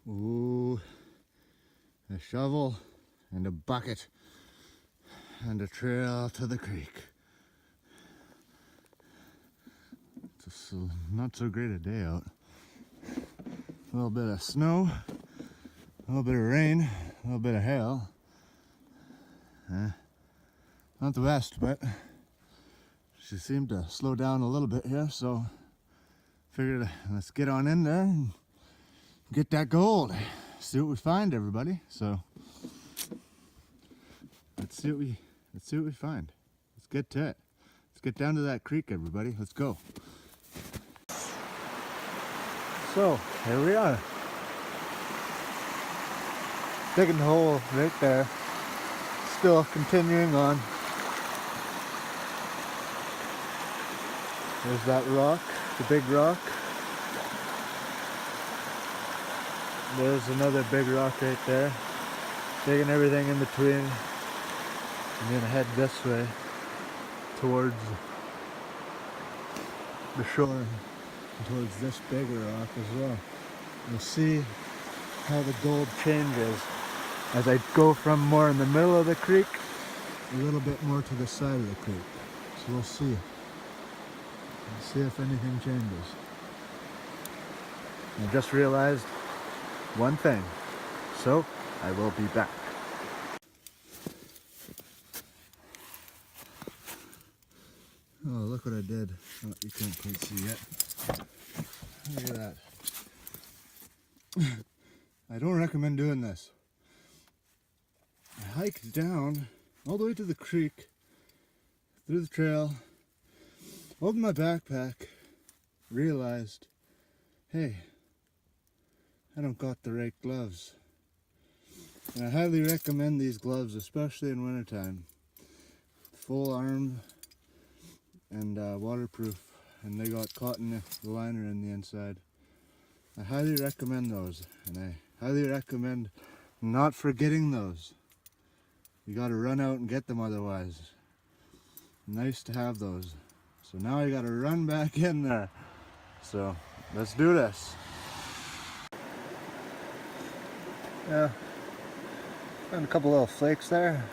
Ooh, a shovel and a bucket and a trail to the creek. It's not so great a day out. A little bit of snow, a little bit of rain, a little bit of hail. Not the best, but she seemed to slow down a little bit here, so figured let's get on in there and get that gold. See what we find, everybody. So let's see what we find. Let's get to it. Let's get down to that creek, everybody. Let's go. So here we are. Digging the hole right there. Still continuing on. There's that rock, the big rock. There's another big rock right there. Digging everything in between. I'm gonna head this way towards the shore and towards this bigger rock as well. You'll see how the gold changes as I go from more in the middle of the creek a little bit more to the side of the creek. So we'll see. Let's see if anything changes. I just realized one thing, so I will be back. Oh, look what I did. Oh, you can't quite see yet. Look at that. I don't recommend doing this. I hiked down all the way to the creek, through the trail, opened my backpack, realized, hey, I don't got the right gloves. And I highly recommend these gloves, especially in wintertime. Full arm and waterproof, and they got cotton liner in the inside. I highly recommend those, and I highly recommend not forgetting those. You gotta run out and get them otherwise. Nice to have those. So now I gotta run back in there. So let's do this. Yeah, found a couple little flakes there.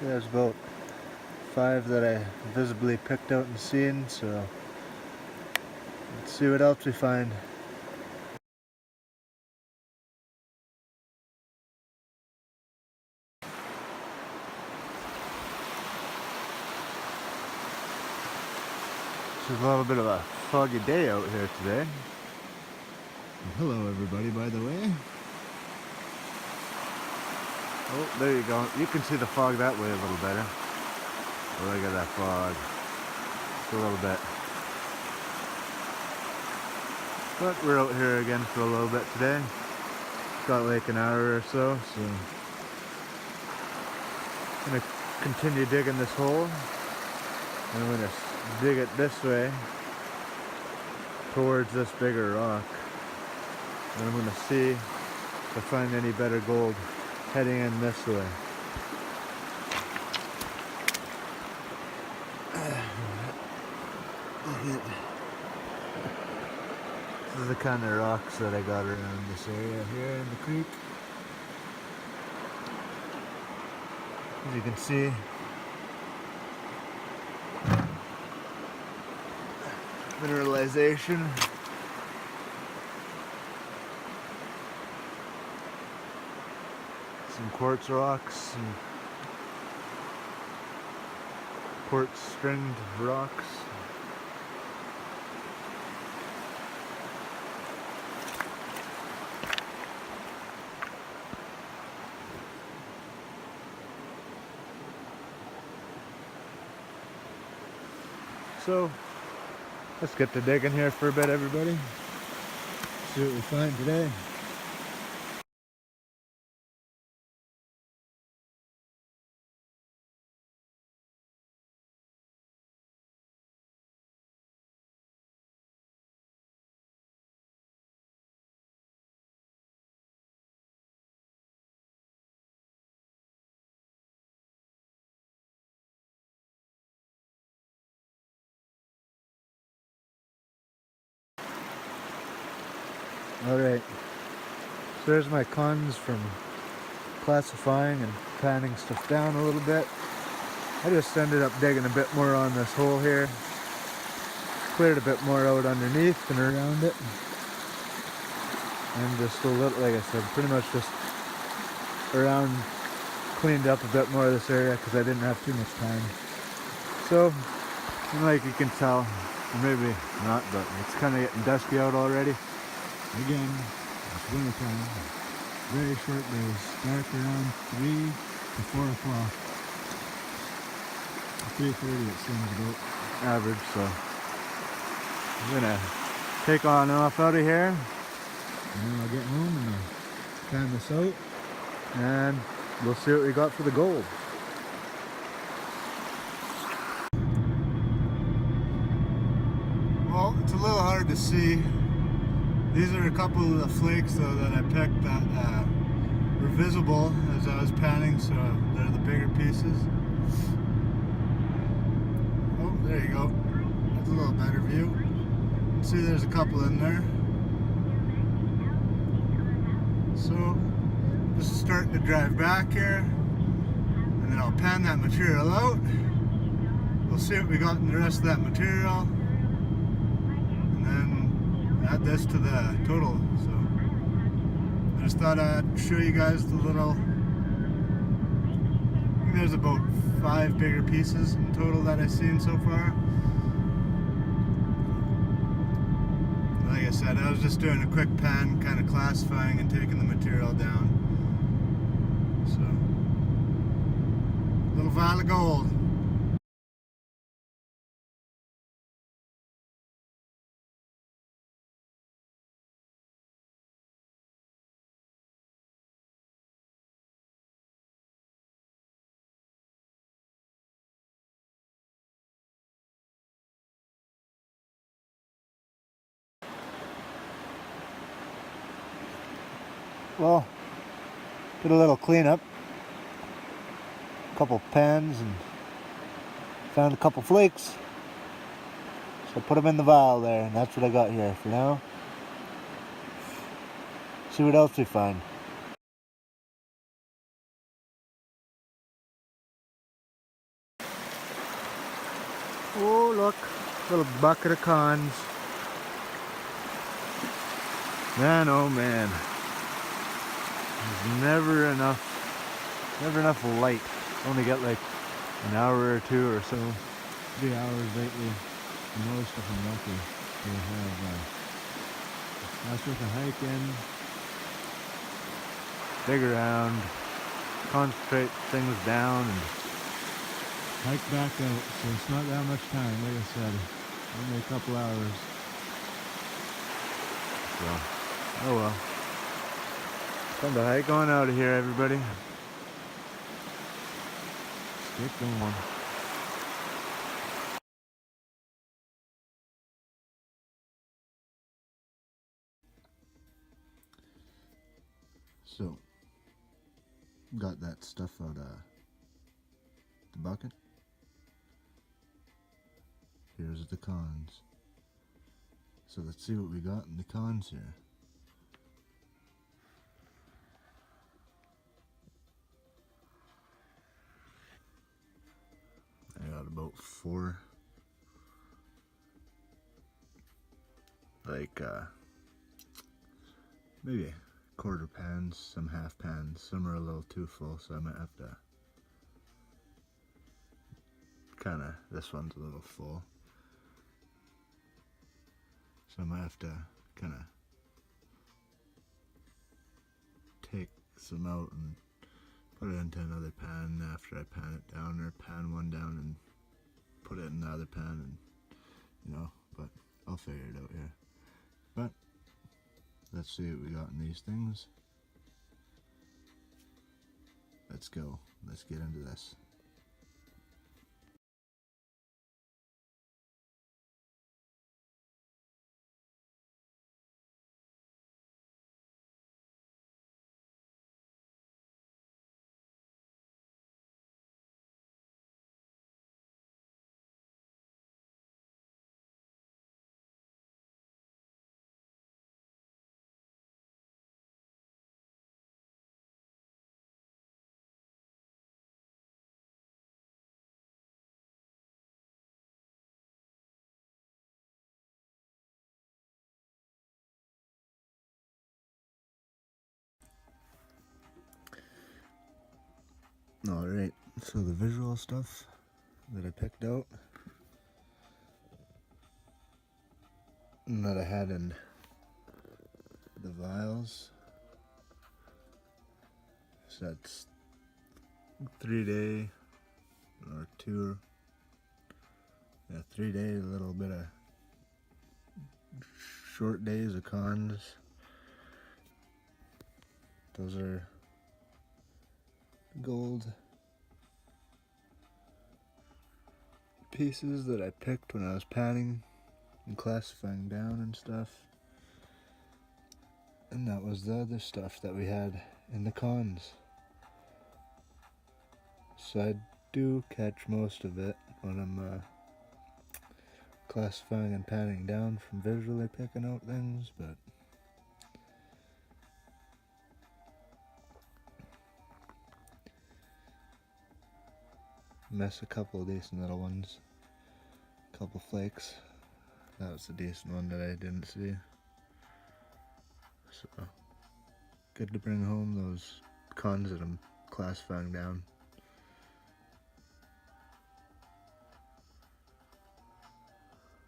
There's about 5 that I visibly picked out and seen, so let's see what else we find. It's a little bit of a foggy day out here today. And hello everybody, by the way. Oh, there you go. You can see the fog that way a little better. Oh, look at that fog. Just a little bit. But we're out here again for a little bit today. Got like an hour or so, so I'm gonna continue digging this hole. And I'm gonna dig it this way towards this bigger rock. And I'm gonna see if I find any better gold heading in this way. This is the kind of rocks that I got around this area here in the creek. As you can see, mineralization. Some quartz rocks and quartz stringed rocks. So let's get to digging here for a bit, everybody. See what we find today. Alright, so there's my cons from classifying and panning stuff down a little bit. I just ended up digging a bit more on this hole here. Cleared a bit more out underneath and around it. And just a little, like I said, pretty much just around, cleaned up a bit more of this area because I didn't have too much time. So, like you can tell, or maybe not, but it's kind of getting dusky out already. Again, it's winter time. Very short days. Dark around 3 to 4 o'clock. 3:30 it seems about average, so I'm gonna take on off out of here. And then I'll get home and I'll pan this out. And we'll see what we got for the gold. Well, it's a little hard to see. These are a couple of the flakes though that I picked that were visible as I was panning, so they're the bigger pieces. Oh, there you go. That's a little better view. See, there's a couple in there. So, just starting to drive back here, and then I'll pan that material out. We'll see what we got in the rest of that material, and then add this to the total. So I just thought I'd show you guys the little, I think there's about 5 bigger pieces in total that I've seen so far. Like I said, I was just doing a quick pan, kind of classifying and taking the material down. So, little vial of gold. Well, did a little cleanup, a couple pans, and found a couple flakes. So put them in the vial there, and that's what I got here for now. See what else we find. Oh look, little bucket of cons. Man, oh man. There's never enough light. Only get like an hour or two or so. 3 hours lately. Most of them lucky to have that's with a hike in, dig around, concentrate things down, and hike back out. So it's not that much time, like I said. Only a couple hours. So, oh well. Time to hike on out of here, everybody. Let's get going. So, got that stuff out of the bucket. Here's the cons. So let's see what we got in the cons here. I got about 4, like maybe quarter pans, some half pans, some are a little too full, so I might have to kinda, this one's a little full, so I might have to kinda take some out and put it into another pan after I pan it down, or pan one down and put it in the other pan, and you know, but I'll figure it out here. But let's see what we got in these things. Let's go. Let's get into this. Alright, so the visual stuff that I picked out and that I had in the vials. So that's 3-day or 3 days, a little bit of short days of cons. Those are gold pieces that I picked when I was panning and classifying down and stuff. And that was the other stuff that we had in the cons. So I do catch most of it when I'm classifying and panning down from visually picking out things, but miss a couple of decent little ones. A couple flakes. That was a decent one that I didn't see. So good to bring home those cons that I'm classifying down.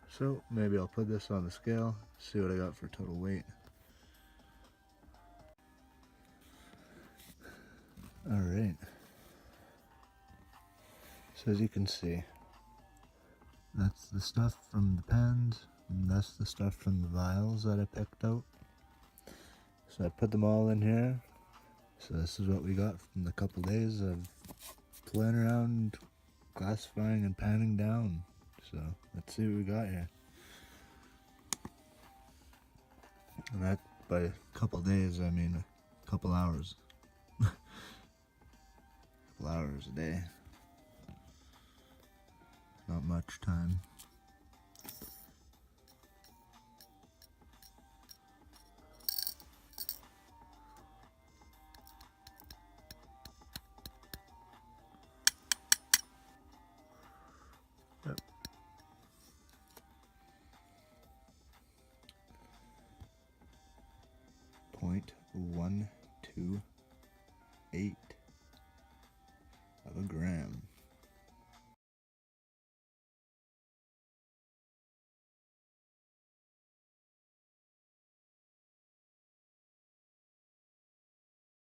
So maybe I'll put this on the scale, see what I got for total weight. Alright. So as you can see, that's the stuff from the pans, and that's the stuff from the vials that I picked out. So I put them all in here. So this is what we got from the couple days of playing around, classifying and panning down. So let's see what we got here. And that, by a couple days, I mean a couple hours. Couple hours a day. Not much time.